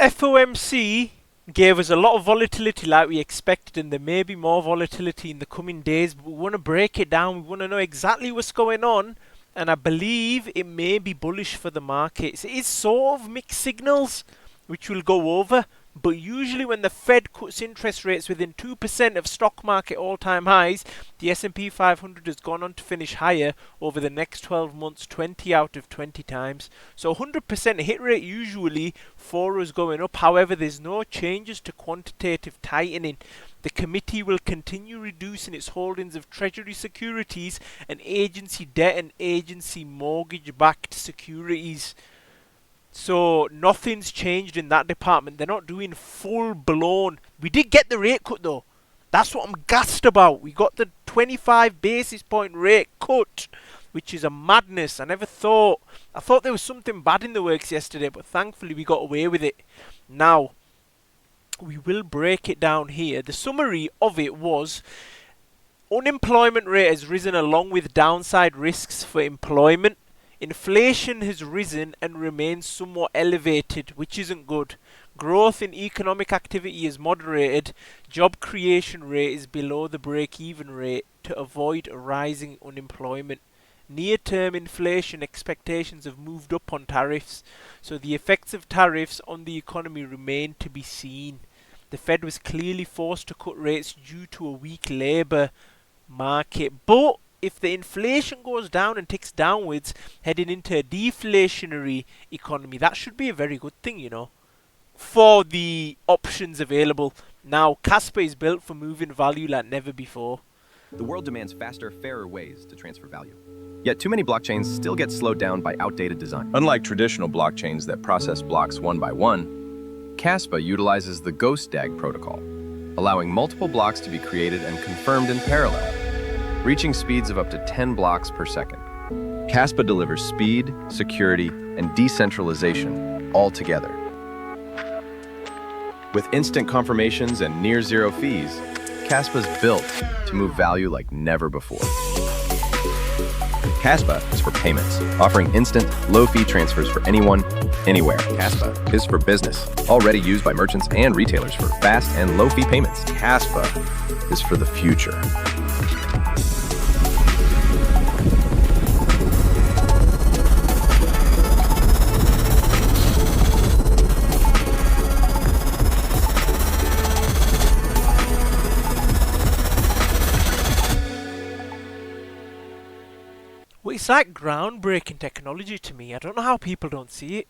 FOMC gave us a lot of volatility like we expected, and there may be more volatility in the coming days, but we want to break it down. We want to know exactly what's going on, and I believe it may be bullish for the markets. It is sort of mixed signals, which we'll go over, but usually when the Fed cuts interest rates within 2% of stock market all-time highs, the S&P 500 has gone on to finish higher over the next 12 months 20 out of 20 times. So 100% hit rate usually for us going up. However, there's no changes to quantitative tightening. The committee will continue reducing its holdings of treasury securities and agency debt and agency mortgage-backed securities. So nothing's changed in that department. They're not doing full blown. We did get the rate cut though. That's what I'm gassed about. We got the 25 basis point rate cut, which is a madness. I thought there was something bad in the works yesterday, but thankfully we got away with it. Now, we will break it down here. The summary of it was unemployment rate has risen along with downside risks for employment. Inflation has risen and remains somewhat elevated, which isn't good. Growth in economic activity is moderated. Job creation rate is below the break-even rate to avoid rising unemployment. Near-term inflation expectations have moved up on tariffs, so the effects of tariffs on the economy remain to be seen. The Fed was clearly forced to cut rates due to a weak labour market, but if the inflation goes down and ticks downwards, heading into a deflationary economy, that should be a very good thing, you know, for the options available. Now, Casper is built for moving value like never before. The world demands faster, fairer ways to transfer value. Yet too many blockchains still get slowed down by outdated design. Unlike traditional blockchains that process blocks one by one, Casper utilizes the Ghost DAG protocol, allowing multiple blocks to be created and confirmed in parallel, reaching speeds of up to 10 blocks per second. Casper delivers speed, security, and decentralization all together. With instant confirmations and near zero fees, Casper's built to move value like never before. Casper is for payments, offering instant, low-fee transfers for anyone, anywhere. Casper is for business, already used by merchants and retailers for fast and low-fee payments. Casper is for the future. Well, it's like groundbreaking technology to me. I don't know how people don't see it.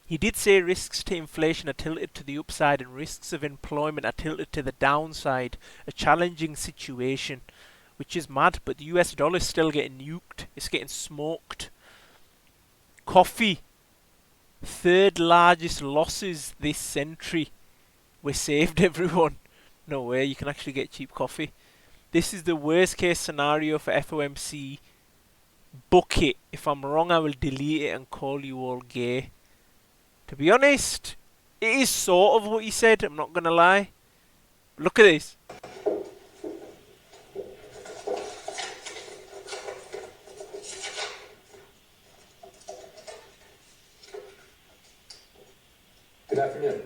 He did say risks to inflation are tilted to the upside and risks of employment are tilted to the downside. A challenging situation, which is mad, but the US dollar is still getting nuked. It's getting smoked. Coffee, third largest losses this century. We saved everyone. No way, you can actually get cheap coffee. This is the worst case scenario for FOMC. Book it. If I'm wrong, I will delete it and call you all gay. To be honest, it is sort of what he said, I'm not gonna lie. Look at this. Good afternoon.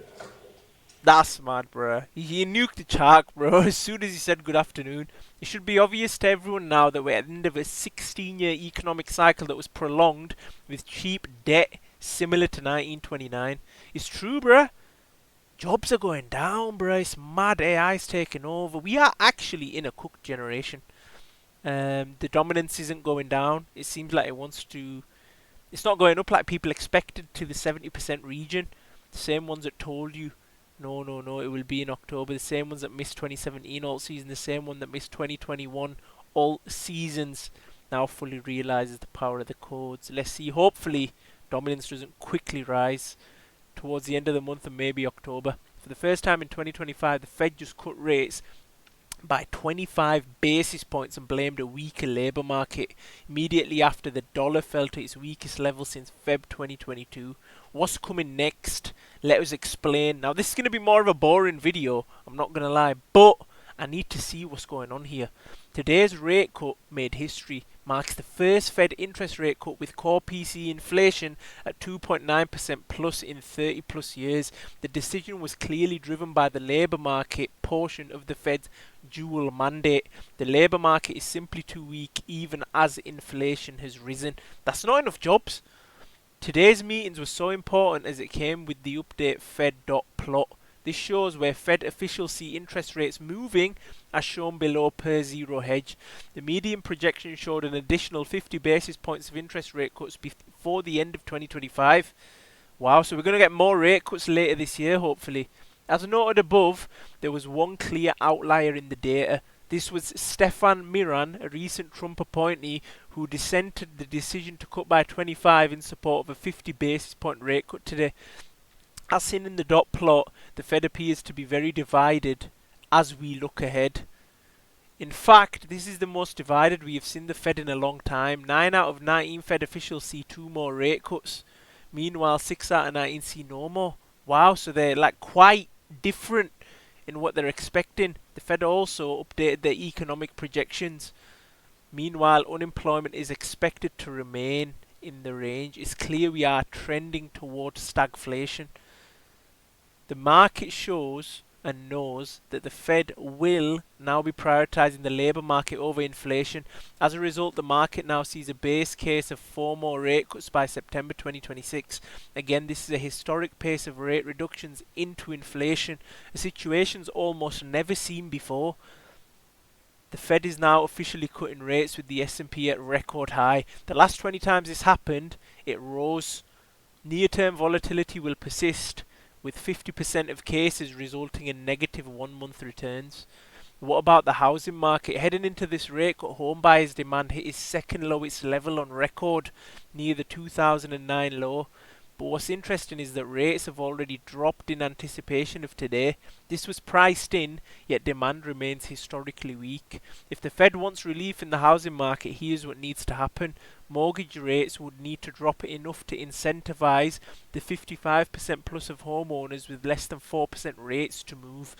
That's mad, bruh. He nuked the chart, bro, as soon as he said good afternoon. It should be obvious to everyone now that we're at the end of a 16-year economic cycle that was prolonged with cheap debt similar to 1929. It's true, bruh. Jobs are going down, bruh. It's mad. AI's taking over. We are actually in a cooked generation. The dominance isn't going down. It seems like it wants to... It's not going up like people expected to the 70% region. The same ones that told you no, it will be in October. The same ones that missed 2017 alt season, the same one that missed 2021 alt seasons, now fully realizes the power of the codes. Let's see, hopefully dominance doesn't quickly rise towards the end of the month and maybe October. For the first time in 2025, the Fed just cut rates by 25 basis points and blamed a weaker labour market immediately after the dollar fell to its weakest level since Feb 2022. What's coming next? Let us explain. Now, this is going to be more of a boring video, I'm not going to lie, but I need to see what's going on here. Today's rate cut made history. marks the first Fed interest rate cut with core PCE inflation at 2.9% plus in 30 plus years. The decision was clearly driven by the labour market portion of the Fed's dual mandate. The labour market is simply too weak even as inflation has risen. That's not enough jobs. Today's meetings were so important as it came with the update Fed.plot. This shows where Fed officials see interest rates moving as shown below per zero hedge. The median projection showed an additional 50 basis points of interest rate cuts before the end of 2025. Wow, so we're going to get more rate cuts later this year hopefully. As noted above, there was one clear outlier in the data. This was Stefan Miran, a recent Trump appointee who dissented the decision to cut by 25 in support of a 50 basis point rate cut today. As seen in the dot plot, the Fed appears to be very divided as we look ahead. In fact, this is the most divided we have seen the Fed in a long time. 9 out of 19 Fed officials see 2 more rate cuts. Meanwhile, 6 out of 19 see no more. Wow, so they're like quite different in what they're expecting. The Fed also updated their economic projections. Meanwhile, unemployment is expected to remain in the range. It's clear we are trending towards stagflation. The market shows and knows that the Fed will now be prioritizing the labour market over inflation. As a result, the market now sees a base case of 4 more rate cuts by September 2026. Again, this is a historic pace of rate reductions into inflation, a situation's almost never seen before. The Fed is now officially cutting rates with the S&P at record high. The last 20 times this happened, it rose. Near-term volatility will persist, with 50% of cases resulting in negative 1-month returns. What about the housing market? Heading into this rate cut, home buyers' demand hit its second lowest level on record, near the 2009 low. But what's interesting is that rates have already dropped in anticipation of today. This was priced in, yet demand remains historically weak. If the Fed wants relief in the housing market, here's what needs to happen. Mortgage rates would need to drop enough to incentivize the 55% plus of homeowners with less than 4% rates to move.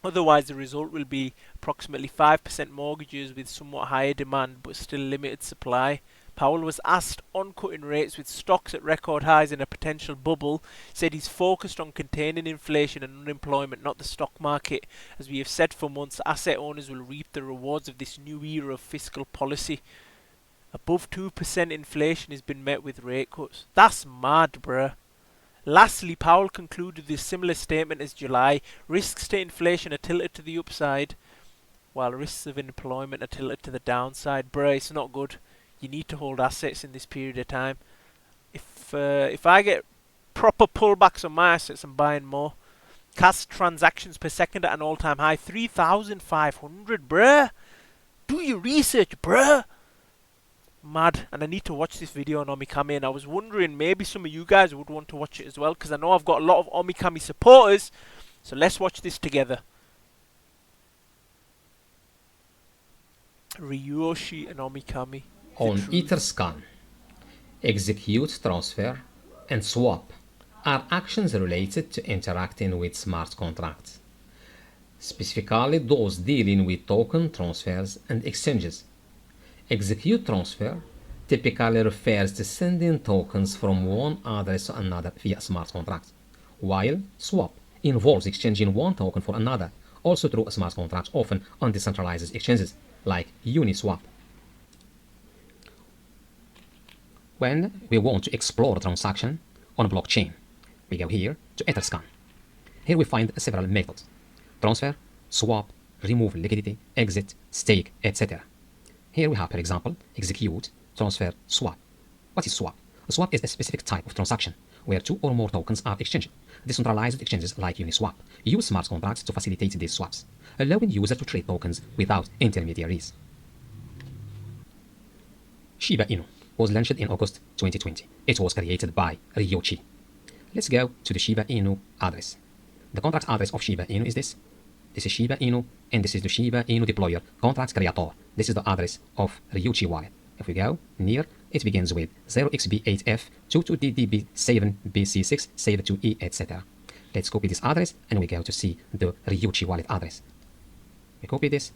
Otherwise, the result will be approximately 5% mortgages with somewhat higher demand but still limited supply. Powell was asked on cutting rates with stocks at record highs in a potential bubble, said he's focused on containing inflation and unemployment, not the stock market. As we have said for months, asset owners will reap the rewards of this new era of fiscal policy. Above 2% inflation has been met with rate cuts. That's mad, bruh. Lastly, Powell concluded with a similar statement as July. Risks to inflation are tilted to the upside, while risks of unemployment are tilted to the downside. Bruh, it's not good. You need to hold assets in this period of time. If I get proper pullbacks on my assets, I'm buying more. Cash transactions per second at an all-time high, 3,500, bruh. Do your research, bruh. Mad. And I need to watch this video on Omikami, and I was wondering maybe some of you guys would want to watch it as well, because I know I've got a lot of Omikami supporters. So let's watch this together. Ryoshi and Omikami. On Etherscan, execute, transfer, and swap are actions related to interacting with smart contracts, specifically those dealing with token transfers and exchanges. Execute transfer typically refers to sending tokens from one address to another via smart contracts, while swap involves exchanging one token for another, also through smart contracts, often on decentralized exchanges like Uniswap. When we want to explore a transaction on a blockchain, we go here to Etherscan. Here we find several methods: transfer, swap, remove liquidity, exit, stake, etc. Here we have, for example, execute, transfer, swap. What is swap? A swap is a specific type of transaction where 2 or more tokens are exchanged. Decentralized exchanges like Uniswap use smart contracts to facilitate these swaps, allowing users to trade tokens without intermediaries. Shiba Inu was launched in August 2020. It was created by Ryoshi. Let's go to the Shiba Inu address. The contract address of Shiba Inu is this. This is Shiba Inu, and this is the Shiba Inu deployer contract creator. This is the address of Ryoshi wallet. If we go near, it begins with 0xb8f 22ddb7bc6 save2e, etc. Let's copy this address and we go to see the Ryoshi wallet address. We copy this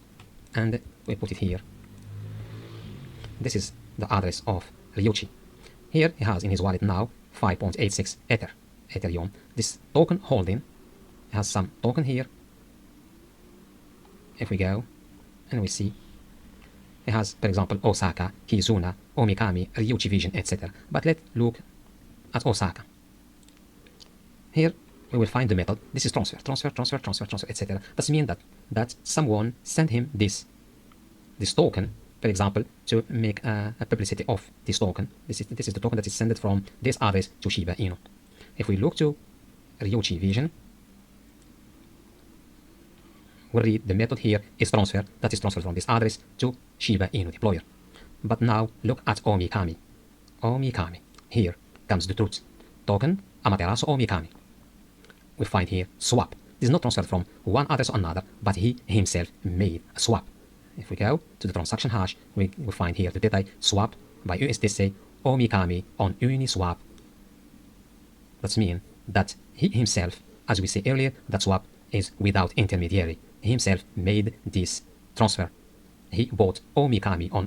and we put it here. This is the address of Ryuichi. Here he has in his wallet now 5.86 Ethereum. This token holding has some token here. If we go and we see, it has, for example, Osaka, Kizuna, Omikami, Ryuichi Vision, etc. But let's look at Osaka. Here we will find the method. This is transfer, etc. That means that someone sent him this token, for example, to make a publicity of this token. This is the token that is sent from this address to Shiba Inu. If we look to Ryuichi Vision, we read the method here is transfer, that is transferred from this address to Shiba Inu deployer. But now look at Omikami. Omikami. Here comes the truth. Token Amaterasu Omikami. We find here swap. This is not transferred from one address to another, but he himself made a swap. If we go to the transaction hash, we find here the data swap by USDC Omikami on Uniswap. That means that he himself, as we said earlier, that swap is without intermediary. He himself made this transfer. He bought Omikami on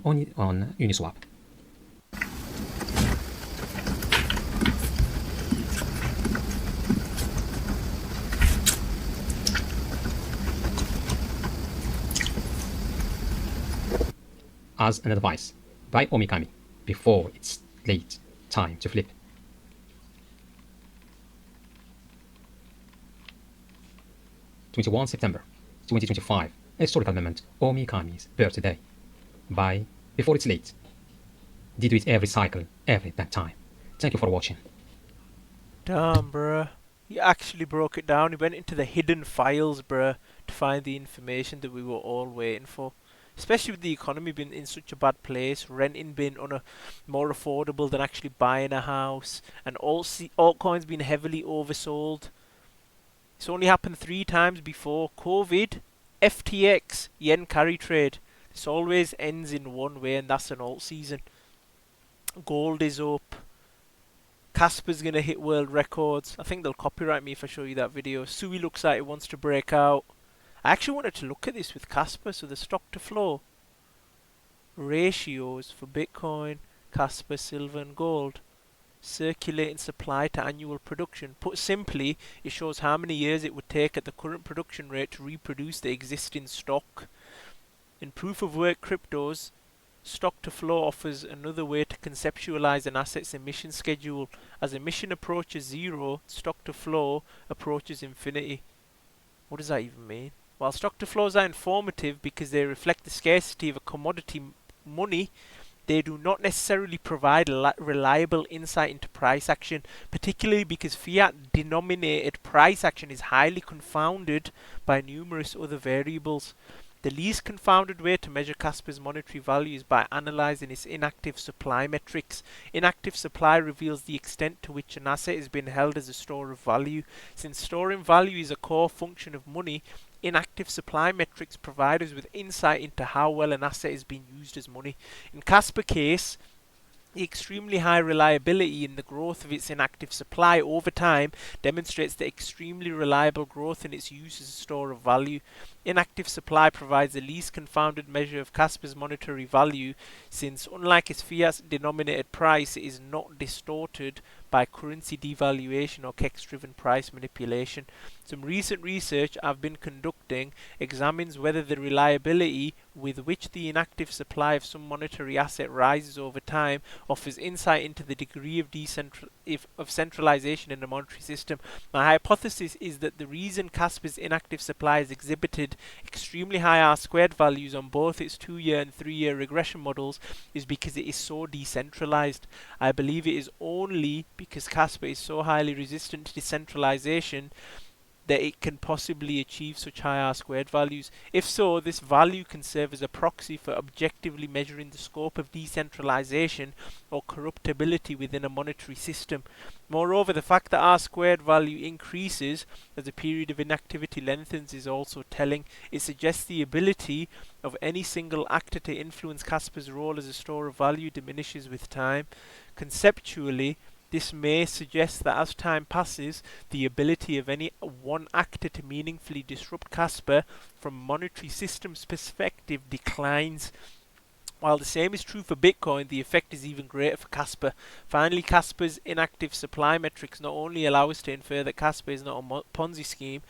Uniswap. As an advice, buy Omikami before it's late time to flip. September 2025, a historical moment, Omikami's birthday. Buy before it's late. Did it every cycle, every that time. Thank you for watching. Damn, bruh. He actually broke it down. He went into the hidden files, bruh, to find the information that we were all waiting for. Especially with the economy being in such a bad place, renting being more affordable than actually buying a house, and altcoins being heavily oversold. It's only happened 3 times before. COVID, FTX, yen carry trade. This always ends in one way, and that's an alt season. Gold is up. Casper's going to hit world records. I think they'll copyright me if I show you that video. Sui looks like it wants to break out. I actually wanted to look at this with Casper. So the stock to flow ratios for Bitcoin, Casper, silver and gold. Circulating supply to annual production. Put simply, it shows how many years it would take at the current production rate to reproduce the existing stock. In proof of work cryptos, stock to flow offers another way to conceptualize an asset's emission schedule. As emission approaches zero, stock to flow approaches infinity. What does that even mean? While stock to flows are informative because they reflect the scarcity of a commodity, money, they do not necessarily provide reliable insight into price action, particularly because fiat-denominated price action is highly confounded by numerous other variables. The least confounded way to measure Casper's monetary value is by analyzing its inactive supply metrics. Inactive supply reveals the extent to which an asset is being held as a store of value. Since storing value is a core function of money, inactive supply metrics provide us with insight into how well an asset is being used as money. In Casper case, the extremely high reliability in the growth of its inactive supply over time demonstrates the extremely reliable growth in its use as a store of value. Inactive supply provides the least confounded measure of Casper's monetary value, since unlike its fiat-denominated price, it is not distorted by currency devaluation or KEX-driven price manipulation. Some recent research I've been conducting examines whether the reliability with which the inactive supply of some monetary asset rises over time offers insight into the degree of centralization in the monetary system. My hypothesis is that the reason Casper's inactive supply has exhibited extremely high R-squared values on both its 2-year and 3-year regression models is because it is so decentralized. I believe it is only because Casper is so highly resistant to decentralization that it can possibly achieve such high R-squared values. If so, this value can serve as a proxy for objectively measuring the scope of decentralization or corruptibility within a monetary system. Moreover, the fact that R-squared value increases as the period of inactivity lengthens is also telling. It suggests the ability of any single actor to influence Casper's role as a store of value diminishes with time. Conceptually, this may suggest that as time passes, the ability of any one actor to meaningfully disrupt Casper from a monetary systems perspective declines. While the same is true for Bitcoin, the effect is even greater for Casper. Finally, Casper's inactive supply metrics not only allow us to infer that Casper is not a Ponzi scheme,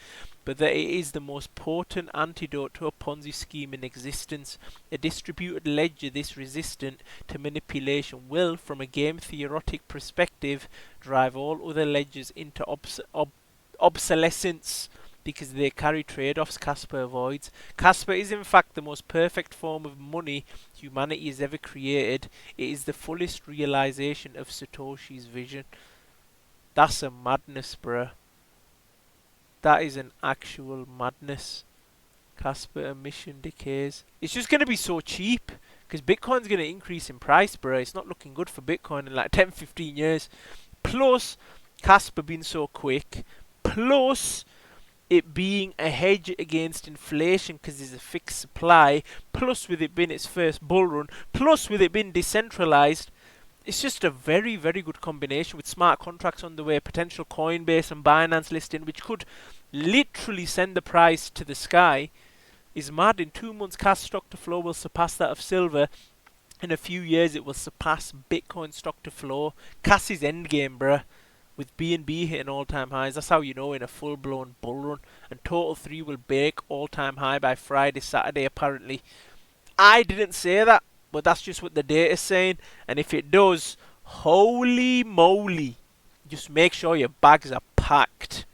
but that it is the most potent antidote to a Ponzi scheme in existence. A distributed ledger this resistant to manipulation will, from a game theoretic perspective, drive all other ledgers into obsolescence, because they carry trade-offs Casper avoids. Casper is in fact the most perfect form of money humanity has ever created. It is the fullest realization of Satoshi's vision. That's a madness, bruh. That is an actual madness. Casper emission decays. It's just going to be so cheap, because Bitcoin's going to increase in price, bruh. It's not looking good for Bitcoin in like 10-15 years. Plus, Casper being so quick. Plus, it being a hedge against inflation because there's a fixed supply, plus with it being its first bull run, plus with it being decentralized, it's just a very, very good combination with smart contracts on the way, potential Coinbase and Binance listing, which could literally send the price to the sky. Is mad. In 2 months, Cas stock to flow will surpass that of silver. In a few years, it will surpass Bitcoin stock to flow. Cas is endgame, bruh. With BNB hitting all-time highs, that's how you know in a full-blown bull run. And Total 3 will break all-time high by Friday, Saturday, apparently. I didn't say that, but that's just what the data's saying. And if it does, holy moly, just make sure your bags are packed.